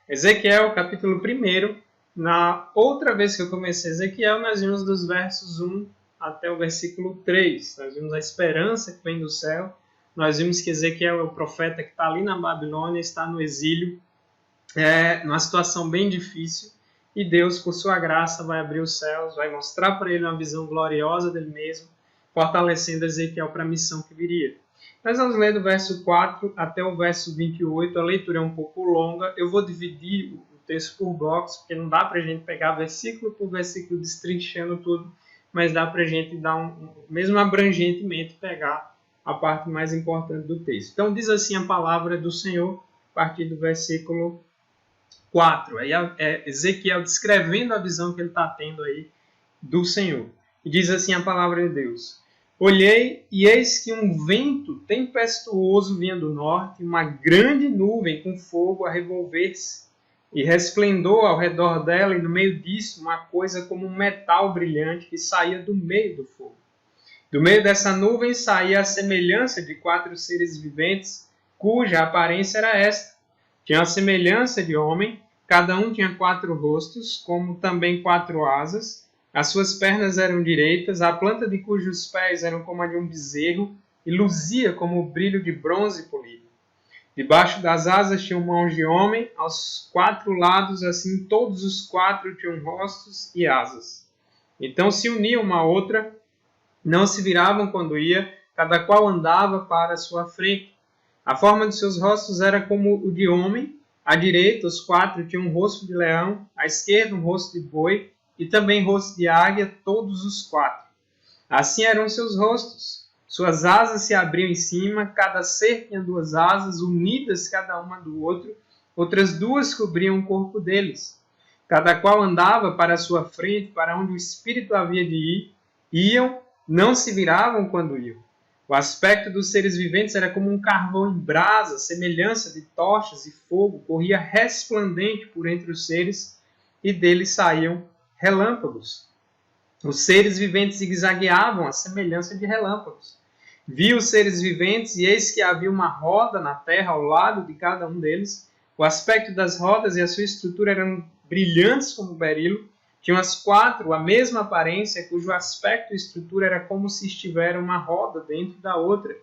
Ezequiel, capítulo 1. Na outra vez que eu comecei Ezequiel, nós vimos dos versos 1 até o versículo 3. Nós vimos a esperança que vem do céu. Nós vimos que Ezequiel é o profeta que está ali na Babilônia, está no exílio, numa situação bem difícil. E Deus, por sua graça, vai abrir os céus, vai mostrar para ele uma visão gloriosa dele mesmo, fortalecendo Ezequiel para a missão que viria. Nós vamos ler do verso 4 até o verso 28. A leitura é um pouco longa. Eu vou dividir o texto por blocos, porque não dá para a gente pegar versículo por versículo destrinchando tudo, mas dá para a gente dar mesmo abrangentemente, pegar a parte mais importante do texto. Então diz assim a palavra do Senhor, a partir do versículo 4. Aí é Ezequiel descrevendo a visão que ele está tendo aí do Senhor. E diz assim a palavra de Deus: Olhei, e eis que um vento tempestuoso vinha do norte, uma grande nuvem com fogo a revolver-se, e resplendor ao redor dela, e no meio disso uma coisa como um metal brilhante que saía do meio do fogo. Do meio dessa nuvem saía a semelhança de 4 seres viventes, cuja aparência era esta. Tinha a semelhança de homem, cada um tinha 4 rostos, como também 4 asas. As suas pernas eram direitas, a planta de cujos pés eram como a de um bezerro, e luzia como o brilho de bronze polido. Debaixo das asas tinham mãos de homem, aos 4 lados, assim todos os 4 tinham rostos e asas. Então se uniam uma à outra, não se viravam quando ia, cada qual andava para a sua frente. A forma de seus rostos era como o de homem, à direita os 4 tinham um rosto de leão, à esquerda um rosto de boi, e também rosto de águia, todos os 4. Assim eram seus rostos. Suas asas se abriam em cima, cada ser tinha 2 asas, unidas cada uma do outro, outras 2 cobriam o corpo deles. Cada qual andava para a sua frente, para onde o espírito havia de ir. Iam, não se viravam quando iam. O aspecto dos seres viventes era como um carvão em brasa, semelhança de tochas e fogo, corria resplandente por entre os seres, e deles saíam relâmpagos. Os seres viventes zigue-zagueavam à semelhança de relâmpagos. Vi os seres viventes, e eis que havia uma roda na terra ao lado de cada um deles. O aspecto das rodas e a sua estrutura eram brilhantes como berilo. Tinham as 4 a mesma aparência, cujo aspecto e estrutura era como se estivesse uma roda dentro da outra.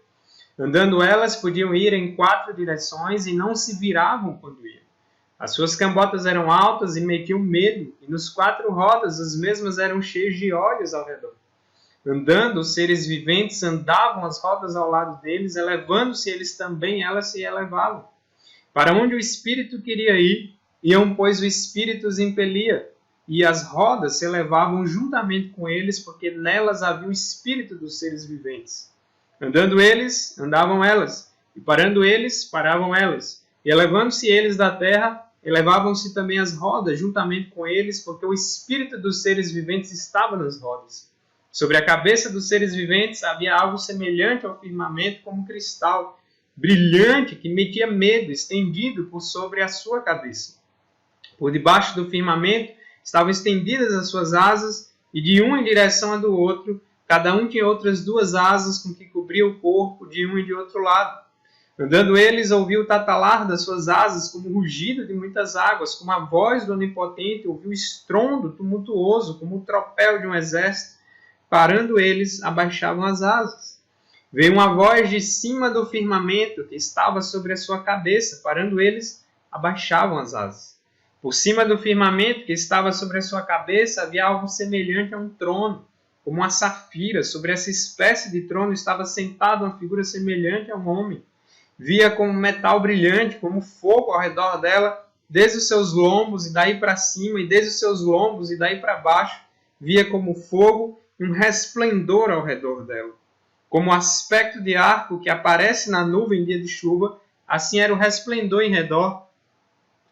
Andando elas, podiam ir em 4 direções e não se viravam quando iam. As suas cambotas eram altas e metiam medo, e nos 4 rodas as mesmas eram cheias de olhos ao redor. Andando, os seres viventes andavam as rodas ao lado deles, elevando-se eles também, elas se elevavam. Para onde o Espírito queria ir, iam, pois o Espírito os impelia, e as rodas se elevavam juntamente com eles, porque nelas havia o Espírito dos seres viventes. Andando eles, andavam elas, e parando eles, paravam elas. E elevando-se eles da terra, elevavam-se também as rodas juntamente com eles, porque o Espírito dos seres viventes estava nas rodas. Sobre a cabeça dos seres viventes havia algo semelhante ao firmamento, como cristal, brilhante, que metia medo, estendido por sobre a sua cabeça. Por debaixo do firmamento estavam estendidas as suas asas, e de um em direção a do outro, cada um tinha outras 2 asas com que cobria o corpo de um e de outro lado. Andando eles, ouviu o tatalar das suas asas, como o rugido de muitas águas, como a voz do Onipotente, ouviu o estrondo tumultuoso, como o tropel de um exército. Parando eles, abaixavam as asas. Veio uma voz de cima do firmamento, que estava sobre a sua cabeça. Parando eles, abaixavam as asas. Por cima do firmamento, que estava sobre a sua cabeça, havia algo semelhante a um trono, como uma safira. Sobre essa espécie de trono estava sentado uma figura semelhante a um homem. Via como metal brilhante, como fogo ao redor dela, desde os seus lombos e daí para cima, e desde os seus lombos e daí para baixo, via como fogo, um resplendor ao redor dela. Como o aspecto de arco que aparece na nuvem em dia de chuva, assim era o resplendor em redor.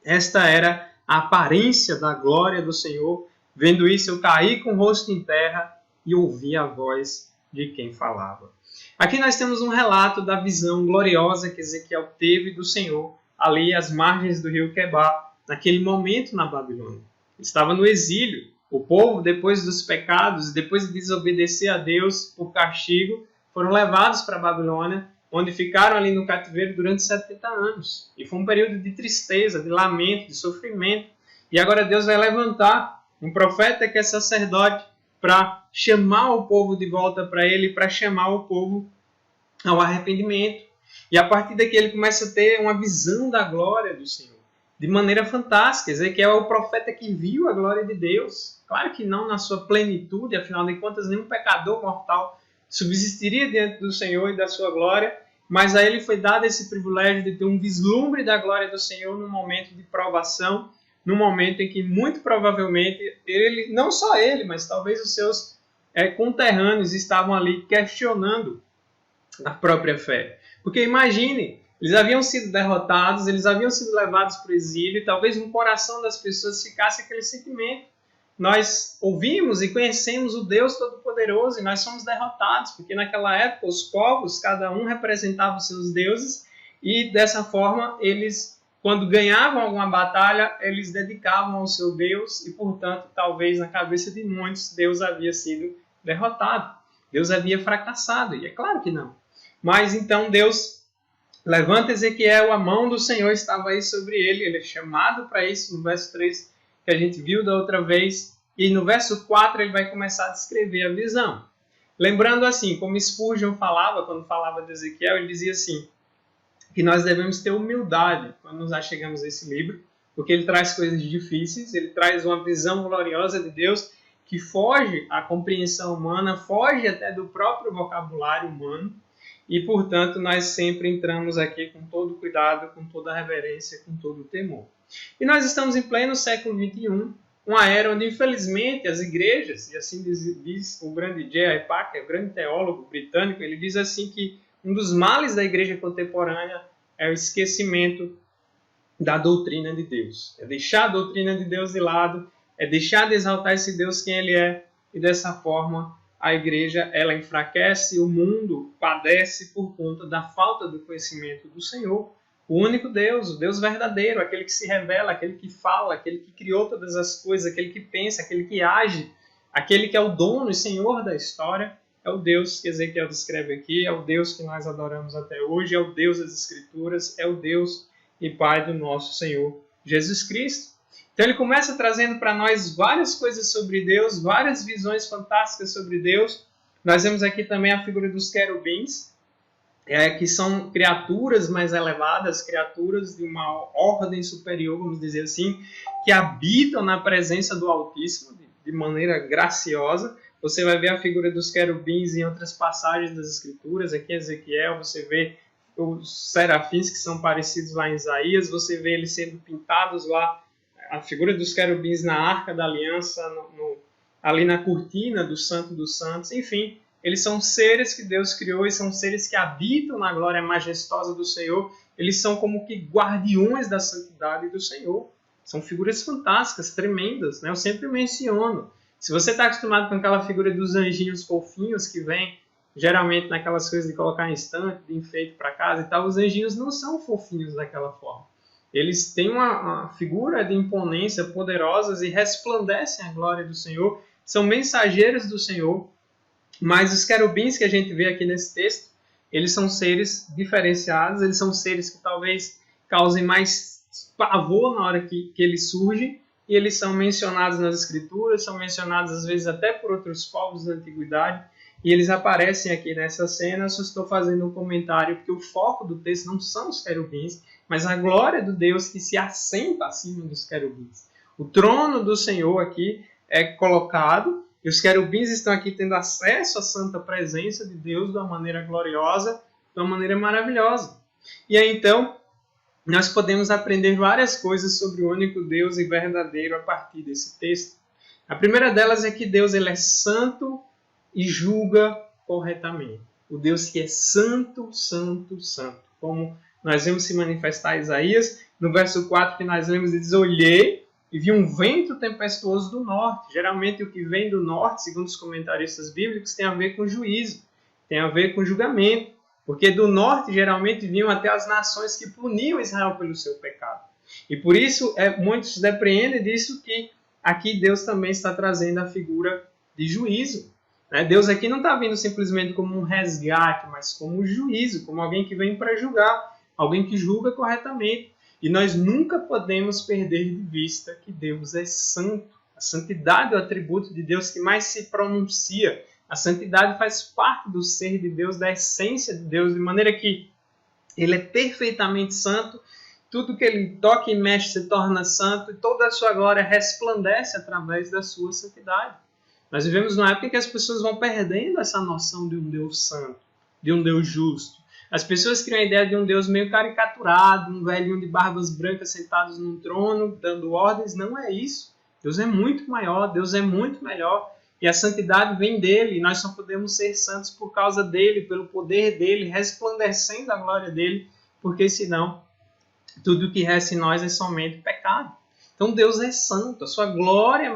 Esta era a aparência da glória do Senhor. Vendo isso, eu caí com o rosto em terra e ouvi a voz de quem falava. Aqui nós temos um relato da visão gloriosa que Ezequiel teve do Senhor, ali às margens do rio Quebar, naquele momento na Babilônia. Ele estava no exílio. O povo, depois dos pecados, depois de desobedecer a Deus por castigo, foram levados para a Babilônia, onde ficaram ali no cativeiro durante 70 anos. E foi um período de tristeza, de lamento, de sofrimento. E agora Deus vai levantar um profeta que é sacerdote para chamar o povo de volta para ele, para chamar o povo ao arrependimento. E a partir daqui ele começa a ter uma visão da glória do Senhor, de maneira fantástica. Ezequiel é o profeta que viu a glória de Deus. Claro que não na sua plenitude, afinal de contas, nenhum pecador mortal subsistiria diante do Senhor e da sua glória, mas a ele foi dado esse privilégio de ter um vislumbre da glória do Senhor num momento de provação, num momento em que muito provavelmente ele, não só ele, mas talvez os seus conterrâneos estavam ali questionando a própria fé. Porque imagine, eles haviam sido derrotados, eles haviam sido levados para o exílio, e talvez no coração das pessoas ficasse aquele sentimento. Nós ouvimos e conhecemos o Deus Todo-Poderoso e nós somos derrotados, porque naquela época os povos, cada um representava os seus deuses, e dessa forma eles, quando ganhavam alguma batalha, eles dedicavam ao seu Deus, e portanto, talvez na cabeça de muitos, Deus havia sido derrotado, Deus havia fracassado, e é claro que não. Mas então Deus levanta Ezequiel, a mão do Senhor estava aí sobre ele, ele é chamado para isso no verso 3, que a gente viu da outra vez, e no verso 4 ele vai começar a descrever a visão. Lembrando assim, como Spurgeon falava, quando falava de Ezequiel, ele dizia assim, que nós devemos ter humildade quando nos achegamos a esse livro, porque ele traz coisas difíceis, ele traz uma visão gloriosa de Deus que foge à compreensão humana, foge até do próprio vocabulário humano, e portanto nós sempre entramos aqui com todo cuidado, com toda reverência, com todo temor. E nós estamos em pleno século XXI, uma era onde, infelizmente, as igrejas, e assim diz o grande J.I. Packer, o grande teólogo britânico, ele diz assim que um dos males da igreja contemporânea é o esquecimento da doutrina de Deus. É deixar a doutrina de Deus de lado, é deixar de exaltar esse Deus quem ele é, e dessa forma a igreja ela enfraquece, o mundo padece por conta da falta do conhecimento do Senhor. O único Deus, o Deus verdadeiro, aquele que se revela, aquele que fala, aquele que criou todas as coisas, aquele que pensa, aquele que age, aquele que é o dono e senhor da história, é o Deus que Ezequiel descreve aqui, é o Deus que nós adoramos até hoje, é o Deus das Escrituras, é o Deus e Pai do nosso Senhor Jesus Cristo. Então ele começa trazendo para nós várias coisas sobre Deus, várias visões fantásticas sobre Deus. Nós vemos aqui também a figura dos querubins, que são criaturas mais elevadas, criaturas de uma ordem superior, vamos dizer assim, que habitam na presença do Altíssimo de maneira graciosa. Você vai ver a figura dos querubins em outras passagens das Escrituras. Aqui em Ezequiel você vê os serafins que são parecidos lá em Isaías, você vê eles sendo pintados lá, a figura dos querubins na Arca da Aliança, ali na cortina do Santo dos Santos, enfim. Eles são seres que Deus criou e são seres que habitam na glória majestosa do Senhor. Eles são como que guardiões da santidade do Senhor. São figuras fantásticas, tremendas, né? Eu sempre menciono. Se você está acostumado com aquela figura dos anjinhos fofinhos que vem geralmente naquelas coisas de colocar em estante, de enfeite para casa e tal, os anjinhos não são fofinhos daquela forma. Eles têm uma figura de imponência poderosas e resplandecem a glória do Senhor. São mensageiros do Senhor. Mas os querubins que a gente vê aqui nesse texto, eles são seres diferenciados, eles são seres que talvez causem mais pavor na hora que eles surgem, e eles são mencionados nas Escrituras, são mencionados às vezes até por outros povos da Antiguidade, e eles aparecem aqui nessa cena. Eu só estou fazendo um comentário, porque o foco do texto não são os querubins, mas a glória do Deus que se assenta acima dos querubins. O trono do Senhor aqui é colocado, e os querubins estão aqui tendo acesso à santa presença de Deus de uma maneira gloriosa, de uma maneira maravilhosa. E aí então, nós podemos aprender várias coisas sobre o único Deus e verdadeiro a partir desse texto. A primeira delas é que Deus ele é santo e julga corretamente. O Deus que é santo, santo, santo. Como nós vemos se manifestar em Isaías, no verso 4 que nós lemos, ele diz: olhei e vi um vento tempestuoso do norte. Geralmente o que vem do norte, segundo os comentaristas bíblicos, tem a ver com juízo, tem a ver com julgamento. Porque do norte geralmente vinham até as nações que puniam Israel pelo seu pecado. E por isso muitos depreendem disso que aqui Deus também está trazendo a figura de juízo. Né? Deus aqui não está vindo simplesmente como um resgate, mas como um juízo, como alguém que vem para julgar, alguém que julga corretamente. E nós nunca podemos perder de vista que Deus é santo. A santidade é o atributo de Deus que mais se pronuncia. A santidade faz parte do ser de Deus, da essência de Deus, de maneira que Ele é perfeitamente santo. Tudo que Ele toca e mexe se torna santo e toda a sua glória resplandece através da sua santidade. Nós vivemos numa época em que as pessoas vão perdendo essa noção de um Deus santo, de um Deus justo. As pessoas criam a ideia de um Deus meio caricaturado, um velhinho de barbas brancas sentados num trono, dando ordens. Não é isso. Deus é muito maior, Deus é muito melhor. E a santidade vem dele, e nós só podemos ser santos por causa dele, pelo poder dele, resplandecendo a glória dele, porque senão tudo que resta em nós é somente pecado. Então Deus é santo, a sua glória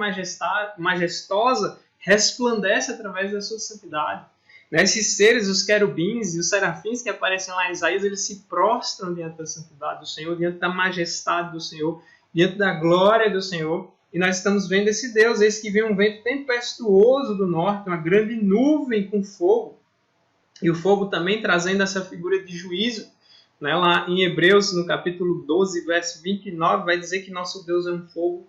majestosa resplandece através da sua santidade. Esses seres, os querubins e os serafins que aparecem lá em Isaías, eles se prostram diante da santidade do Senhor, diante da majestade do Senhor, diante da glória do Senhor. E nós estamos vendo esse Deus, esse que vem um vento tempestuoso do norte, uma grande nuvem com fogo. E o fogo também trazendo essa figura de juízo. Lá em Hebreus, no capítulo 12, verso 29, vai dizer que nosso Deus é um fogo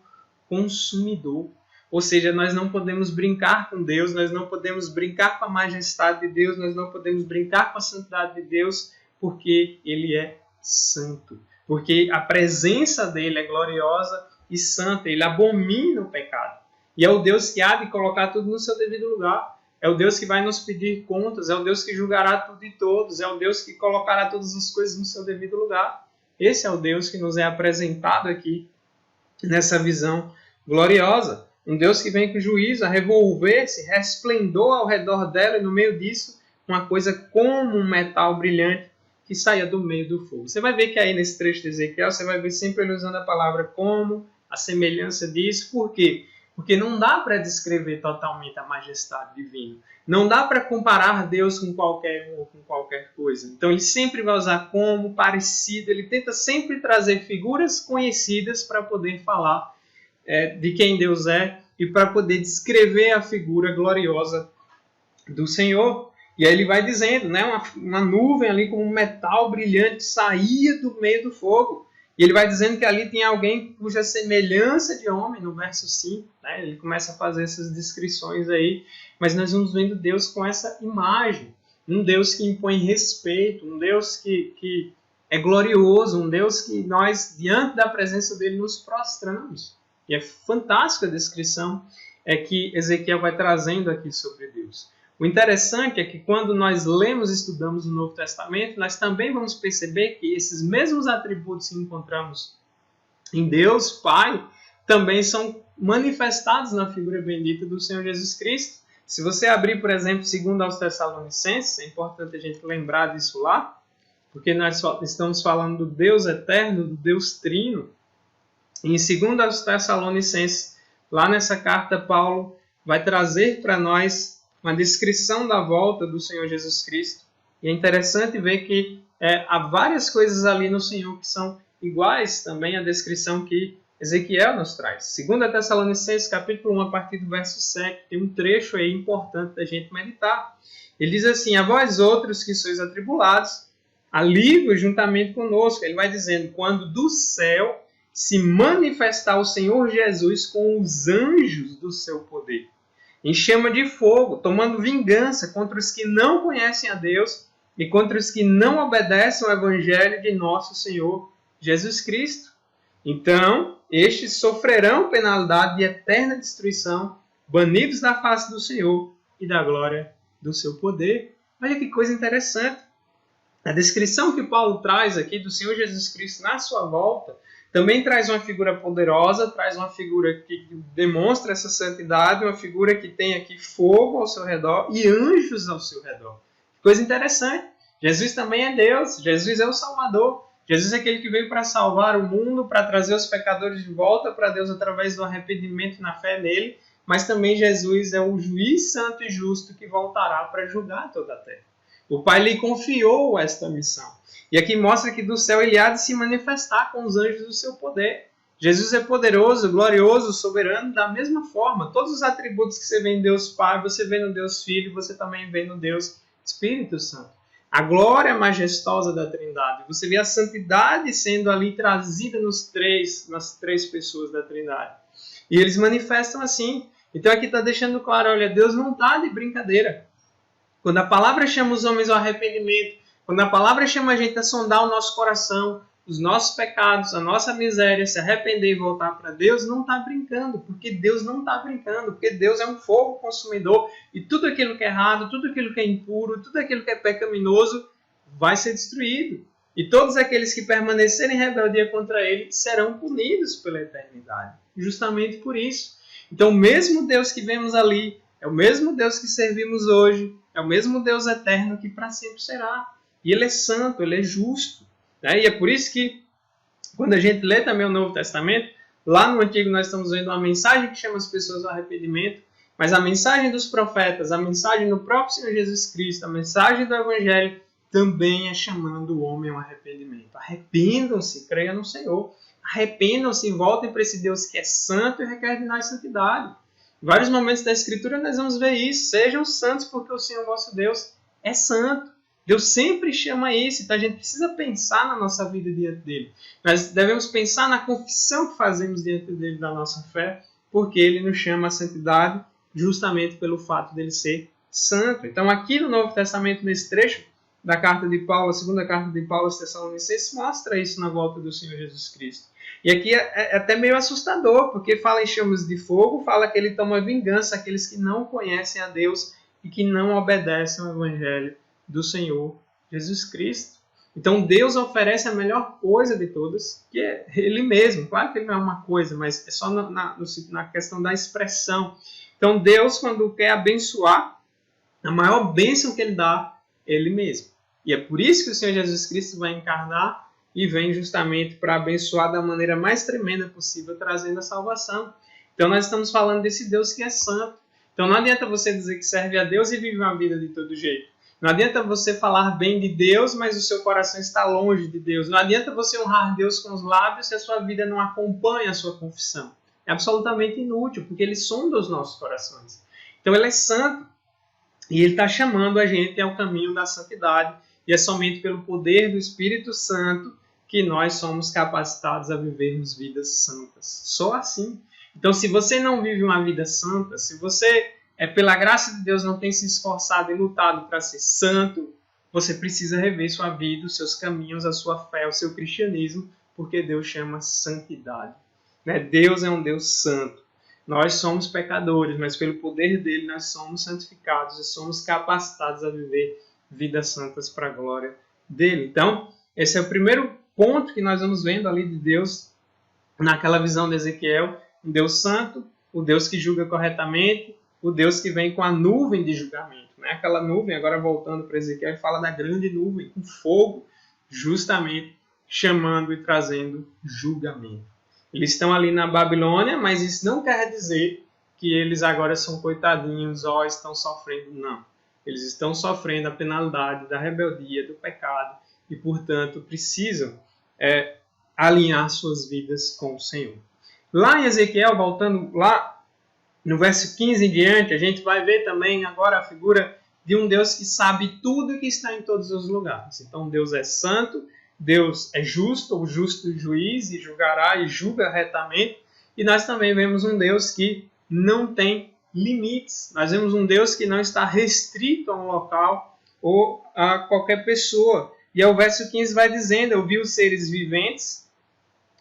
consumidor. Ou seja, nós não podemos brincar com Deus, nós não podemos brincar com a majestade de Deus, nós não podemos brincar com a santidade de Deus, porque Ele é santo. Porque a presença dEle é gloriosa e santa, Ele abomina o pecado. E é o Deus que há de colocar tudo no seu devido lugar. É o Deus que vai nos pedir contas, é o Deus que julgará tudo e todos, é o Deus que colocará todas as coisas no seu devido lugar. Esse é o Deus que nos é apresentado aqui nessa visão gloriosa. Um Deus que vem com juízo, a revolver-se, resplendor ao redor dela, e no meio disso, uma coisa como um metal brilhante que saia do meio do fogo. Você vai ver que aí nesse trecho de Ezequiel, você vai ver sempre ele usando a palavra como, a semelhança disso. Por quê? Porque não dá para descrever totalmente a majestade divina. Não dá para comparar Deus com qualquer um ou com qualquer coisa. Então ele sempre vai usar como, parecido, ele tenta sempre trazer figuras conhecidas para poder falar de quem Deus é e para poder descrever a figura gloriosa do Senhor. E aí ele vai dizendo, uma nuvem ali como um metal brilhante saía do meio do fogo. E ele vai dizendo que ali tem alguém cuja semelhança de homem, no verso 5. Ele começa a fazer essas descrições aí. Mas nós vamos vendo Deus com essa imagem. Um Deus que impõe respeito, um Deus que é glorioso, um Deus que nós, diante da presença dele, nos prostramos. E é fantástica a descrição que Ezequiel vai trazendo aqui sobre Deus. O interessante é que quando nós lemos e estudamos o Novo Testamento, nós também vamos perceber que esses mesmos atributos que encontramos em Deus, Pai, também são manifestados na figura bendita do Senhor Jesus Cristo. Se você abrir, por exemplo, 2 aos Tessalonicenses, é importante a gente lembrar disso lá, porque nós estamos falando do Deus eterno, do Deus trino. Em 2 aos Tessalonicenses, lá nessa carta, Paulo vai trazer para nós uma descrição da volta do Senhor Jesus Cristo. E é interessante ver que há várias coisas ali no Senhor que são iguais também à descrição que Ezequiel nos traz. 2 Tessalonicenses, capítulo 1, a partir do verso 7, tem um trecho aí importante da gente meditar. Ele diz assim: a vós outros que sois atribulados, alívio juntamente conosco. Ele vai dizendo: quando do céu se manifestar o Senhor Jesus com os anjos do seu poder, em chama de fogo, tomando vingança contra os que não conhecem a Deus e contra os que não obedecem ao Evangelho de nosso Senhor Jesus Cristo. Então, estes sofrerão penalidade de eterna destruição, banidos da face do Senhor e da glória do seu poder. Olha que coisa interessante. A descrição que Paulo traz aqui do Senhor Jesus Cristo na sua volta também traz uma figura poderosa, traz uma figura que demonstra essa santidade, uma figura que tem aqui fogo ao seu redor e anjos ao seu redor. Coisa interessante. Jesus também é Deus, Jesus é o Salvador. Jesus é aquele que veio para salvar o mundo, para trazer os pecadores de volta para Deus através do arrependimento na fé nele, mas também Jesus é o juiz santo e justo que voltará para julgar toda a terra. O Pai lhe confiou esta missão. E aqui mostra que do céu ele há de se manifestar com os anjos do seu poder. Jesus é poderoso, glorioso, soberano da mesma forma. Todos os atributos que você vê em Deus Pai, você vê no Deus Filho, você também vê no Deus Espírito Santo. A glória majestosa da Trindade. Você vê a santidade sendo ali trazida nas três pessoas da Trindade. E eles manifestam assim. Então aqui está deixando claro, olha, Deus não está de brincadeira. Quando a palavra chama os homens ao arrependimento, quando a palavra chama a gente a sondar o nosso coração, os nossos pecados, a nossa miséria, se arrepender e voltar para Deus, não está brincando, porque Deus não está brincando, porque Deus é um fogo consumidor e tudo aquilo que é errado, tudo aquilo que é impuro, tudo aquilo que é pecaminoso vai ser destruído. E todos aqueles que permanecerem em rebeldia contra Ele serão punidos pela eternidade, justamente por isso. Então, o mesmo Deus que vemos ali é o mesmo Deus que servimos hoje, é o mesmo Deus eterno que para sempre será. E Ele é santo, Ele é justo. E é por isso que, quando a gente lê também o Novo Testamento, lá no Antigo nós estamos vendo uma mensagem que chama as pessoas ao arrependimento, mas a mensagem dos profetas, a mensagem do próprio Senhor Jesus Cristo, a mensagem do Evangelho, também é chamando o homem ao arrependimento. Arrependam-se, creiam no Senhor. Arrependam-se e voltem para esse Deus que é santo e requer de nós santidade. Em vários momentos da Escritura nós vamos ver isso. Sejam santos porque o Senhor vosso Deus é santo. Deus sempre chama isso, então a gente precisa pensar na nossa vida diante dele. Nós devemos pensar na confissão que fazemos diante dele da nossa fé, porque ele nos chama à santidade justamente pelo fato dele ser santo. Então aqui no Novo Testamento, nesse trecho da carta de Paulo, a segunda carta de Paulo aos Tessalonicenses, mostra isso na volta do Senhor Jesus Cristo. E aqui é até meio assustador, porque fala em chamas de fogo, fala que ele toma vingança àqueles que não conhecem a Deus e que não obedecem ao Evangelho do Senhor Jesus Cristo. Então Deus oferece a melhor coisa de todas, que é Ele mesmo. Claro que Ele não é uma coisa, mas é só na questão da expressão. Então Deus, quando quer abençoar, a maior bênção que Ele dá é Ele mesmo. E é por isso que o Senhor Jesus Cristo vai encarnar e vem justamente para abençoar da maneira mais tremenda possível, trazendo a salvação. Então nós estamos falando desse Deus que é santo. Então não adianta você dizer que serve a Deus e vive uma vida de todo jeito. Não adianta você falar bem de Deus, mas o seu coração está longe de Deus. Não adianta você honrar Deus com os lábios se a sua vida não acompanha a sua confissão. É absolutamente inútil, porque Ele sonda os nossos corações. Então Ele é santo e Ele está chamando a gente ao caminho da santidade. E é somente pelo poder do Espírito Santo que nós somos capacitados a vivermos vidas santas. Só assim. Então, se você não vive uma vida santa, se você pela graça de Deus, não tem se esforçado e lutado para ser santo, você precisa rever sua vida, os seus caminhos, a sua fé, o seu cristianismo, porque Deus chama santidade. Deus é um Deus santo. Nós somos pecadores, mas pelo poder dele nós somos santificados e somos capacitados a viver vidas santas para a glória dele. Então, esse é o primeiro ponto que nós vamos vendo ali de Deus, naquela visão de Ezequiel, um Deus santo, o Deus que julga corretamente, o Deus que vem com a nuvem de julgamento. Aquela nuvem, agora voltando para Ezequiel, ele fala da grande nuvem, com fogo, justamente chamando e trazendo julgamento. Eles estão ali na Babilônia, mas isso não quer dizer que eles agora são coitadinhos ou estão sofrendo, não. Eles estão sofrendo a penalidade da rebeldia, do pecado, e, portanto, precisam alinhar suas vidas com o Senhor. Lá em Ezequiel, voltando lá, no verso 15 em diante, a gente vai ver também agora a figura de um Deus que sabe tudo que está em todos os lugares. Então Deus é santo, Deus é justo, o justo juiz, e julgará e julga retamente. E nós também vemos um Deus que não tem limites. Nós vemos um Deus que não está restrito a um local ou a qualquer pessoa. E aí o verso 15 vai dizendo: eu vi os seres viventes,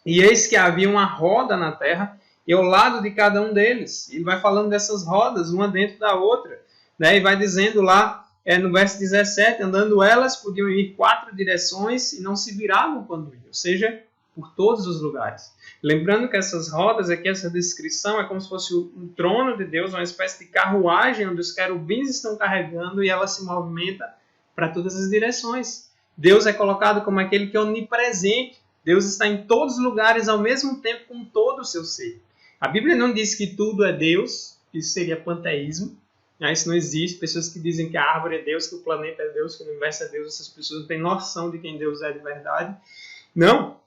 e eis que havia uma roda na terra, e ao lado de cada um deles. Ele vai falando dessas rodas, uma dentro da outra. E vai dizendo lá, no verso 17, andando elas, podiam ir 4 direções e não se viravam quando iam. Ou seja, por todos os lugares. Lembrando que essas rodas aqui, essa descrição, é como se fosse um trono de Deus, uma espécie de carruagem onde os querubins estão carregando e ela se movimenta para todas as direções. Deus é colocado como aquele que é onipresente. Deus está em todos os lugares ao mesmo tempo com todo o seu ser. A Bíblia não diz que tudo é Deus, isso seria panteísmo. Isso não existe. Pessoas que dizem que a árvore é Deus, que o planeta é Deus, que o universo é Deus, essas pessoas não têm noção de quem Deus é de verdade. Não.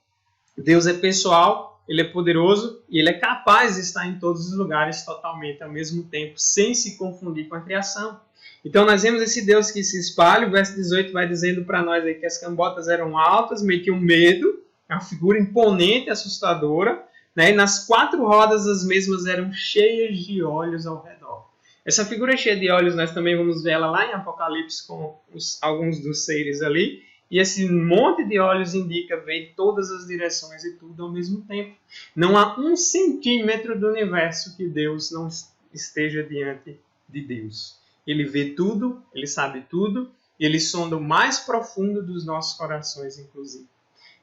Deus é pessoal, ele é poderoso e ele é capaz de estar em todos os lugares totalmente ao mesmo tempo, sem se confundir com a criação. Então nós vemos esse Deus que se espalha. O verso 18 vai dizendo para nós aí que as cambotas eram altas, meio que um medo, uma figura imponente, assustadora, né? E nas 4 rodas as mesmas eram cheias de olhos ao redor. Essa figura cheia de olhos nós também vamos ver ela lá em Apocalipse com alguns dos seres ali. E esse monte de olhos indica ver em todas as direções e tudo ao mesmo tempo. Não há 1 centímetro do universo que Deus não esteja diante de Deus. Ele vê tudo, ele sabe tudo, e ele sonda o mais profundo dos nossos corações, inclusive.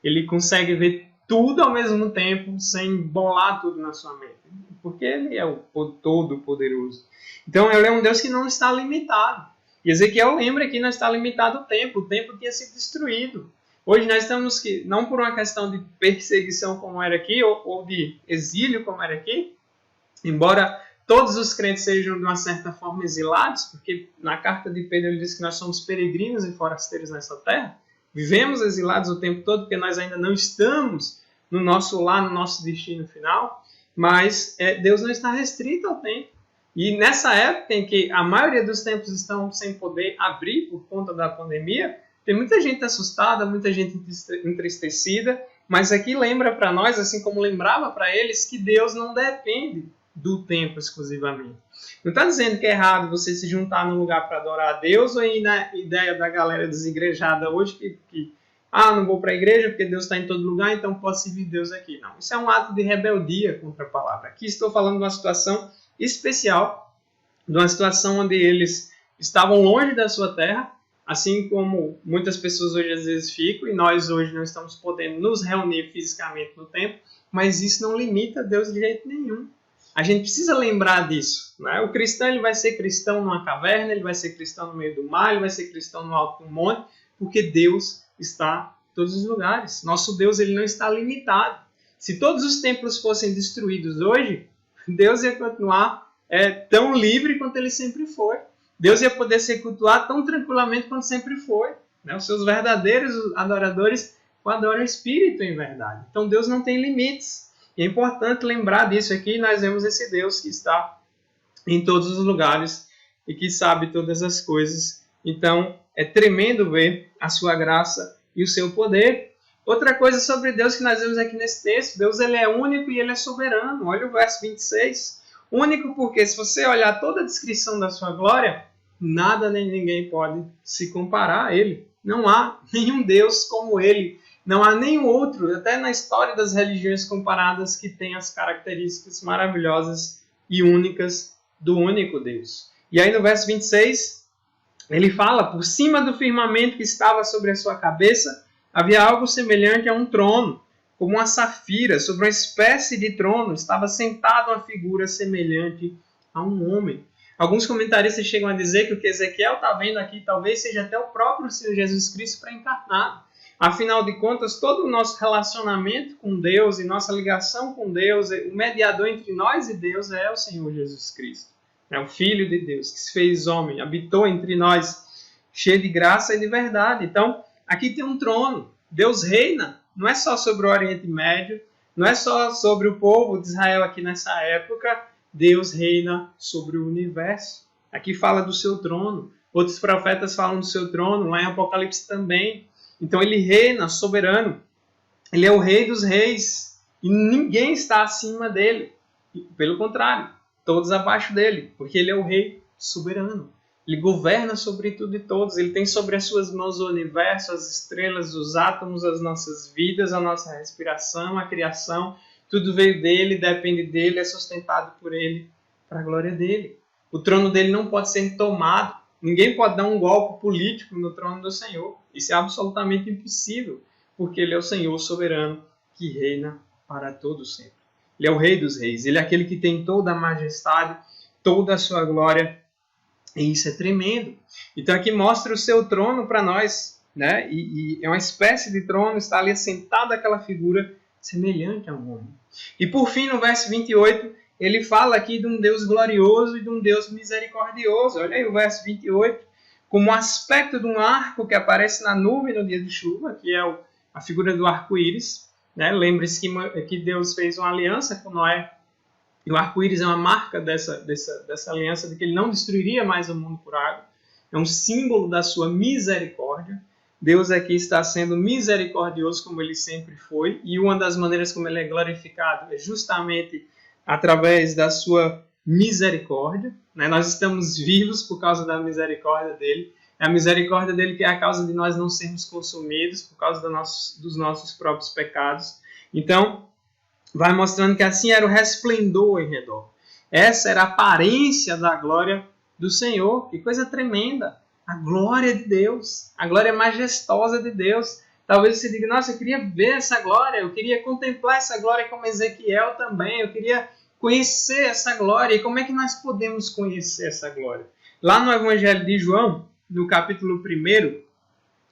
Ele consegue ver tudo ao mesmo tempo, sem bolar tudo na sua mente. Porque ele é o Todo-Poderoso. Então, ele é um Deus que não está limitado. E Ezequiel lembra que não está limitado o tempo tinha sido destruído. Hoje nós estamos, não por uma questão de perseguição como era aqui, ou de exílio como era aqui, embora todos os crentes sejam de uma certa forma exilados, porque na carta de Pedro ele diz que nós somos peregrinos e forasteiros nessa terra, vivemos exilados o tempo todo, porque nós ainda não estamos no nosso lar, no nosso destino final, mas Deus não está restrito ao tempo. E nessa época em que a maioria dos templos estão sem poder abrir por conta da pandemia, tem muita gente assustada, muita gente entristecida, mas aqui lembra para nós, assim como lembrava para eles, que Deus não depende do tempo exclusivamente. Não está dizendo que é errado você se juntar num lugar para adorar a Deus, ou ir na ideia da galera desigrejada hoje que não vou para a igreja porque Deus está em todo lugar, então posso servir Deus aqui. Não, isso é um ato de rebeldia contra a palavra. Aqui estou falando de uma situação especial, de uma situação onde eles estavam longe da sua terra, assim como muitas pessoas hoje às vezes ficam, e nós hoje não estamos podendo nos reunir fisicamente no templo, mas isso não limita Deus de jeito nenhum. A gente precisa lembrar disso, né? O cristão ele vai ser cristão numa caverna, ele vai ser cristão no meio do mar, ele vai ser cristão no alto do monte, porque Deus está em todos os lugares. Nosso Deus ele não está limitado. Se todos os templos fossem destruídos hoje, Deus ia continuar tão livre quanto ele sempre foi. Deus ia poder ser cultuado tão tranquilamente quanto sempre foi. Né? Os seus verdadeiros adoradores o adoram o Espírito em verdade. Então Deus não tem limites. E é importante lembrar disso aqui. Nós vemos esse Deus que está em todos os lugares e que sabe todas as coisas. Então é tremendo ver a sua graça e o seu poder. Outra coisa sobre Deus que nós vemos aqui nesse texto, Deus ele é único e ele é soberano. Olha o verso 26. Único porque se você olhar toda a descrição da sua glória, nada nem ninguém pode se comparar a ele. Não há nenhum Deus como ele. Não há nenhum outro, até na história das religiões comparadas, que tem as características maravilhosas e únicas do único Deus. E aí no verso 26, ele fala, por cima do firmamento que estava sobre a sua cabeça, havia algo semelhante a um trono, como uma safira, sobre uma espécie de trono, estava sentado uma figura semelhante a um homem. Alguns comentaristas chegam a dizer que o que Ezequiel está vendo aqui talvez seja até o próprio Senhor Jesus Cristo pré-encarnado. Afinal de contas, todo o nosso relacionamento com Deus e nossa ligação com Deus, o mediador entre nós e Deus é o Senhor Jesus Cristo. É o Filho de Deus que se fez homem, habitou entre nós, cheio de graça e de verdade. Então, aqui tem um trono. Deus reina, não é só sobre o Oriente Médio, não é só sobre o povo de Israel aqui nessa época. Deus reina sobre o universo. Aqui fala do seu trono. Outros profetas falam do seu trono, lá em Apocalipse também. Então ele reina soberano. Ele é o rei dos reis. E ninguém está acima dele. Pelo contrário, todos abaixo dele. Porque ele é o rei soberano. Ele governa sobre tudo e todos. Ele tem sobre as suas mãos o universo, as estrelas, os átomos, as nossas vidas, a nossa respiração, a criação. Tudo veio dele, depende dele, é sustentado por ele, para a glória dele. O trono dele não pode ser tomado. Ninguém pode dar um golpe político no trono do Senhor. Isso é absolutamente impossível, porque ele é o Senhor soberano que reina para todo sempre. Ele é o Rei dos Reis. Ele é aquele que tem toda a majestade, toda a sua glória. E isso é tremendo. Então aqui mostra o seu trono para nós, né? E é uma espécie de trono, está ali sentada aquela figura semelhante a um homem. E por fim, no verso 28, ele fala aqui de um Deus glorioso e de um Deus misericordioso. Olha aí o verso 28, como o aspecto de um arco que aparece na nuvem no dia de chuva, que é a figura do arco-íris. né? Lembre-se que Deus fez uma aliança com Noé, e o arco-íris é uma marca dessa aliança, de que ele não destruiria mais o mundo por água. É um símbolo da sua misericórdia. Deus aqui está sendo misericordioso como ele sempre foi, e uma das maneiras como ele é glorificado é justamente através da sua misericórdia, né? Nós estamos vivos por causa da misericórdia dele. É a misericórdia dele que é a causa de nós não sermos consumidos por causa dos nossos próprios pecados. Então, vai mostrando que assim era o resplendor em redor. Essa era a aparência da glória do Senhor. Que coisa tremenda! A glória de Deus, a glória majestosa de Deus. Talvez você diga, nossa, eu queria ver essa glória, eu queria contemplar essa glória como Ezequiel também, eu queria conhecer essa glória. E como é que nós podemos conhecer essa glória? Lá no Evangelho de João, no capítulo 1,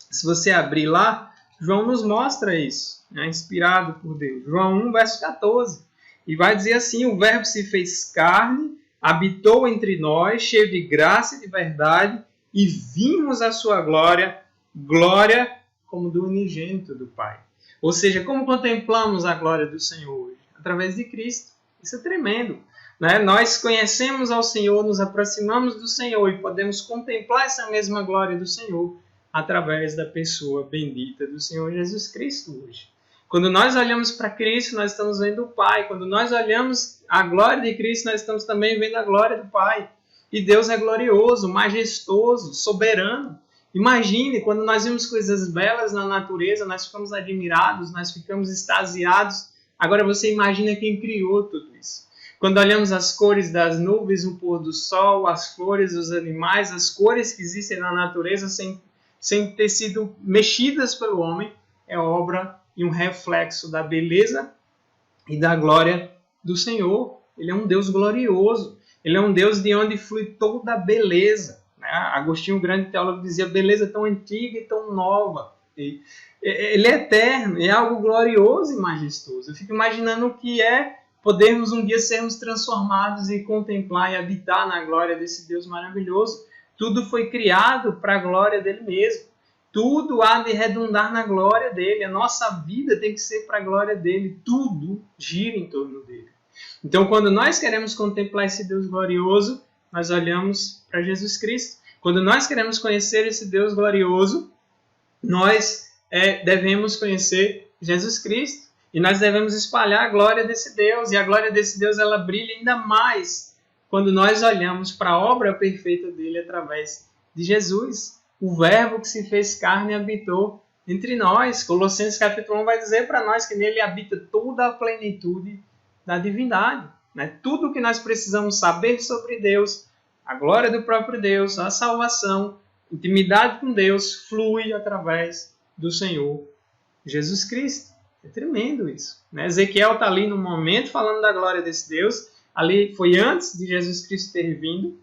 se você abrir lá, João nos mostra isso, né, inspirado por Deus. João 1, verso 14. E vai dizer assim, o Verbo se fez carne, habitou entre nós, cheio de graça e de verdade, e vimos a sua glória, glória como do unigênito do Pai. Ou seja, como contemplamos a glória do Senhor hoje? Através de Cristo. Isso é tremendo, né? Nós conhecemos ao Senhor, nos aproximamos do Senhor e podemos contemplar essa mesma glória do Senhor através da pessoa bendita do Senhor Jesus Cristo hoje. Quando nós olhamos para Cristo, nós estamos vendo o Pai. Quando nós olhamos a glória de Cristo, nós estamos também vendo a glória do Pai. E Deus é glorioso, majestoso, soberano. Imagine, quando nós vemos coisas belas na natureza, nós ficamos admirados, nós ficamos extasiados. Agora você imagina quem criou tudo isso. Quando olhamos as cores das nuvens, o pôr do sol, as flores, os animais, as cores que existem na natureza sem ter sido mexidas pelo homem, é obra e um reflexo da beleza e da glória do Senhor. Ele é um Deus glorioso. Ele é um Deus de onde flui toda a beleza. Agostinho, o grande teólogo, dizia beleza tão antiga e tão nova. Ele é eterno, é algo glorioso e majestoso. Eu fico imaginando o que é podermos um dia sermos transformados e contemplar e habitar na glória desse Deus maravilhoso. Tudo foi criado para a glória dele mesmo. Tudo há de redundar na glória dele. A nossa vida tem que ser para a glória dele. Tudo gira em torno dele. Então, quando nós queremos contemplar esse Deus glorioso, nós olhamos para Jesus Cristo. Quando nós queremos conhecer esse Deus glorioso, nós devemos conhecer Jesus Cristo. E nós devemos espalhar a glória desse Deus. E a glória desse Deus, ela brilha ainda mais quando nós olhamos para a obra perfeita dele através de Jesus. O Verbo que se fez carne e habitou entre nós. Colossenses capítulo 1 vai dizer para nós que nele habita toda a plenitude da divindade. Né? Tudo o que nós precisamos saber sobre Deus, a glória do próprio Deus, a salvação, intimidade com Deus, flui através do Senhor Jesus Cristo. É tremendo isso. Né? Ezequiel está ali no momento falando da glória desse Deus. Ali foi antes de Jesus Cristo ter vindo,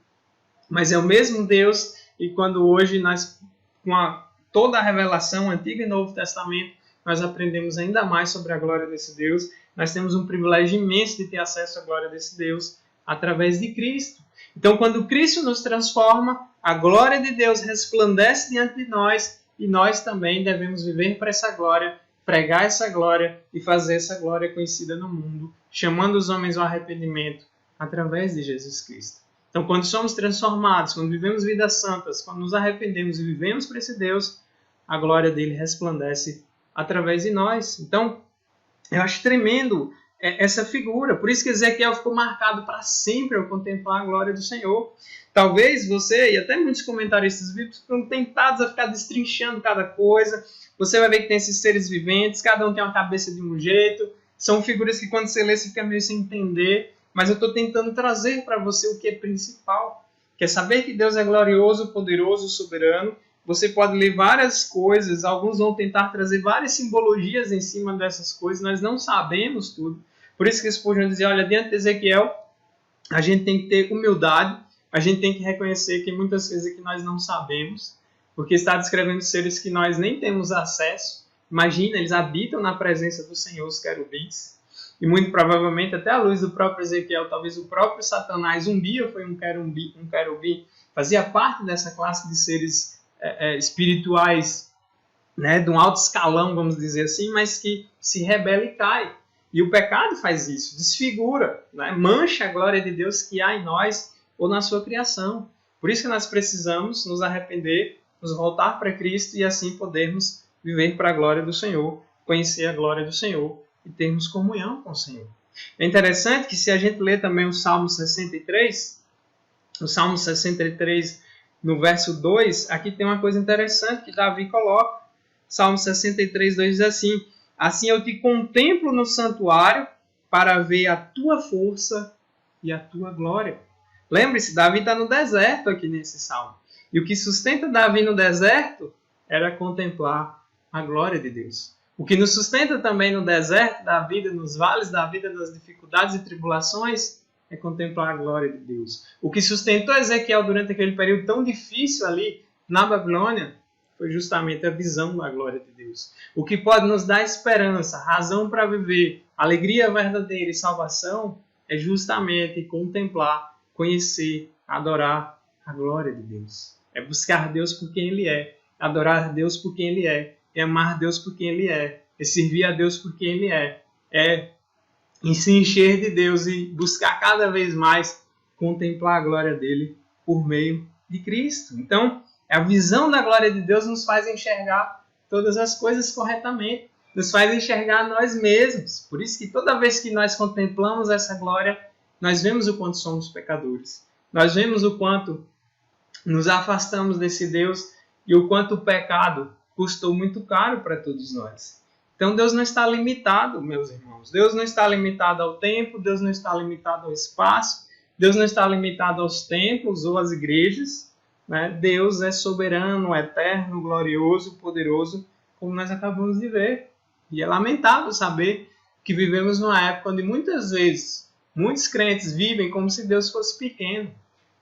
mas é o mesmo Deus. E quando hoje nós, com toda a revelação, Antigo e Novo Testamento, nós aprendemos ainda mais sobre a glória desse Deus, nós temos um privilégio imenso de ter acesso à glória desse Deus através de Cristo. Então, quando Cristo nos transforma, a glória de Deus resplandece diante de nós e nós também devemos viver para essa glória, pregar essa glória e fazer essa glória conhecida no mundo, chamando os homens ao arrependimento através de Jesus Cristo. Então, quando somos transformados, quando vivemos vidas santas, quando nos arrependemos e vivemos para esse Deus, a glória dele resplandece através de nós. Então, eu acho tremendo essa figura. Por isso que Ezequiel ficou marcado para sempre ao contemplar a glória do Senhor. Talvez você, e até muitos comentaristas bíblicos, ficam tentados a ficar destrinchando cada coisa. Você vai ver que tem esses seres viventes, cada um tem uma cabeça de um jeito. São figuras que quando você lê, você fica meio sem entender. Mas eu estou tentando trazer para você o que é principal. Que é saber que Deus é glorioso, poderoso, soberano. Você pode ler várias coisas, alguns vão tentar trazer várias simbologias em cima dessas coisas, nós não sabemos tudo. Por isso que Spurgeon dizia, olha, diante de Ezequiel, a gente tem que ter humildade, a gente tem que reconhecer que muitas coisas que nós não sabemos, porque está descrevendo seres que nós nem temos acesso. Imagina, eles habitam na presença do Senhor, os querubins, e muito provavelmente, até à luz do próprio Ezequiel, talvez o próprio Satanás, um dia foi um querubim, fazia parte dessa classe de seres espirituais né, de um alto escalão, vamos dizer assim, mas que se rebela e cai. E o pecado faz isso, desfigura, né, mancha a glória de Deus que há em nós ou na sua criação. Por isso que nós precisamos nos arrepender, nos voltar para Cristo e assim podermos viver para a glória do Senhor, conhecer a glória do Senhor e termos comunhão com o Senhor. É interessante que se a gente ler também o Salmo 63, no verso 2, aqui tem uma coisa interessante que Davi coloca. Salmo 63, 2 diz assim: assim eu te contemplo no santuário para ver a tua força e a tua glória. Lembre-se, Davi está no deserto aqui nesse salmo. E o que sustenta Davi no deserto era contemplar a glória de Deus. O que nos sustenta também no deserto da vida, nos vales da vida, nas dificuldades e tribulações, é contemplar a glória de Deus. O que sustentou Ezequiel durante aquele período tão difícil ali na Babilônia foi justamente a visão da glória de Deus. O que pode nos dar esperança, razão para viver, alegria verdadeira e salvação é justamente contemplar, conhecer, adorar a glória de Deus. É buscar Deus por quem Ele é, adorar Deus por quem Ele é amar Deus por quem Ele é servir a Deus por quem Ele é em se encher de Deus e buscar cada vez mais contemplar a glória dele por meio de Cristo. Então, a visão da glória de Deus nos faz enxergar todas as coisas corretamente, nos faz enxergar nós mesmos. Por isso que toda vez que nós contemplamos essa glória, nós vemos o quanto somos pecadores. Nós vemos o quanto nos afastamos desse Deus e o quanto o pecado custou muito caro para todos nós. Então Deus não está limitado, meus irmãos. Deus não está limitado ao tempo, Deus não está limitado ao espaço, Deus não está limitado aos templos ou às igrejas. Né? Deus é soberano, eterno, glorioso, poderoso, como nós acabamos de ver. E é lamentável saber que vivemos numa época onde muitas vezes muitos crentes vivem como se Deus fosse pequeno.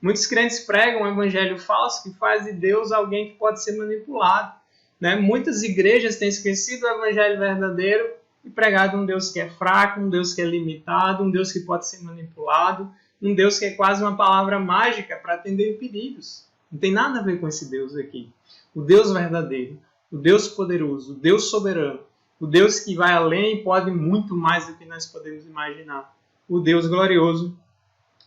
Muitos crentes pregam um evangelho falso que faz de Deus alguém que pode ser manipulado. Né? Muitas igrejas têm esquecido o evangelho verdadeiro e pregado um Deus que é fraco, um Deus que é limitado, um Deus que pode ser manipulado, um Deus que é quase uma palavra mágica para atender pedidos. Não tem nada a ver com esse Deus aqui. O Deus verdadeiro, o Deus poderoso, o Deus soberano, o Deus que vai além e pode muito mais do que nós podemos imaginar. O Deus glorioso,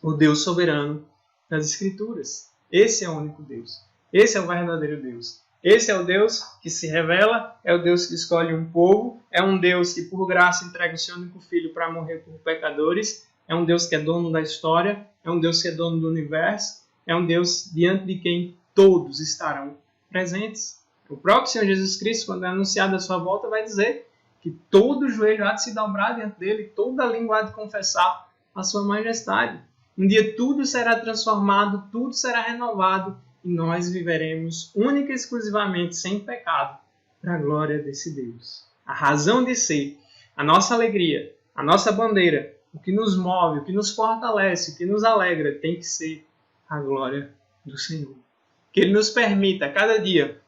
o Deus soberano das Escrituras. Esse é o único Deus. Esse é o verdadeiro Deus. Esse é o Deus que se revela, é o Deus que escolhe um povo, é um Deus que por graça entrega o seu único filho para morrer por pecadores, é um Deus que é dono da história, é um Deus que é dono do universo, é um Deus diante de quem todos estarão presentes. O próprio Senhor Jesus Cristo, quando é anunciado a sua volta, vai dizer que todo joelho há de se dobrar diante dele, toda língua há de confessar a sua majestade. Um dia tudo será transformado, tudo será renovado, e nós viveremos única e exclusivamente sem pecado para a glória desse Deus. A razão de ser, a nossa alegria, a nossa bandeira, o que nos move, o que nos fortalece, o que nos alegra, tem que ser a glória do Senhor. Que Ele nos permita, a cada dia,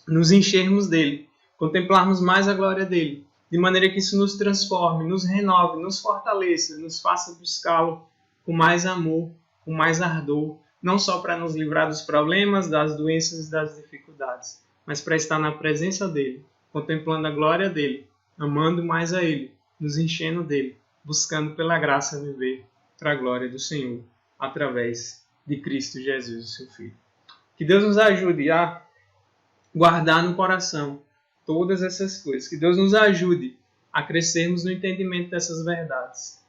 nos enchermos dEle, contemplarmos mais a glória dEle, de maneira que isso nos transforme, nos renove, nos fortaleça, nos faça buscá-lo com mais amor, com mais ardor, não só para nos livrar dos problemas, das doenças e das dificuldades, mas para estar na presença dEle, contemplando a glória dEle, amando mais a Ele, nos enchendo dEle, buscando pela graça viver para a glória do Senhor, através de Cristo Jesus, o seu Filho. Que Deus nos ajude a guardar no coração todas essas coisas. Que Deus nos ajude a crescermos no entendimento dessas verdades.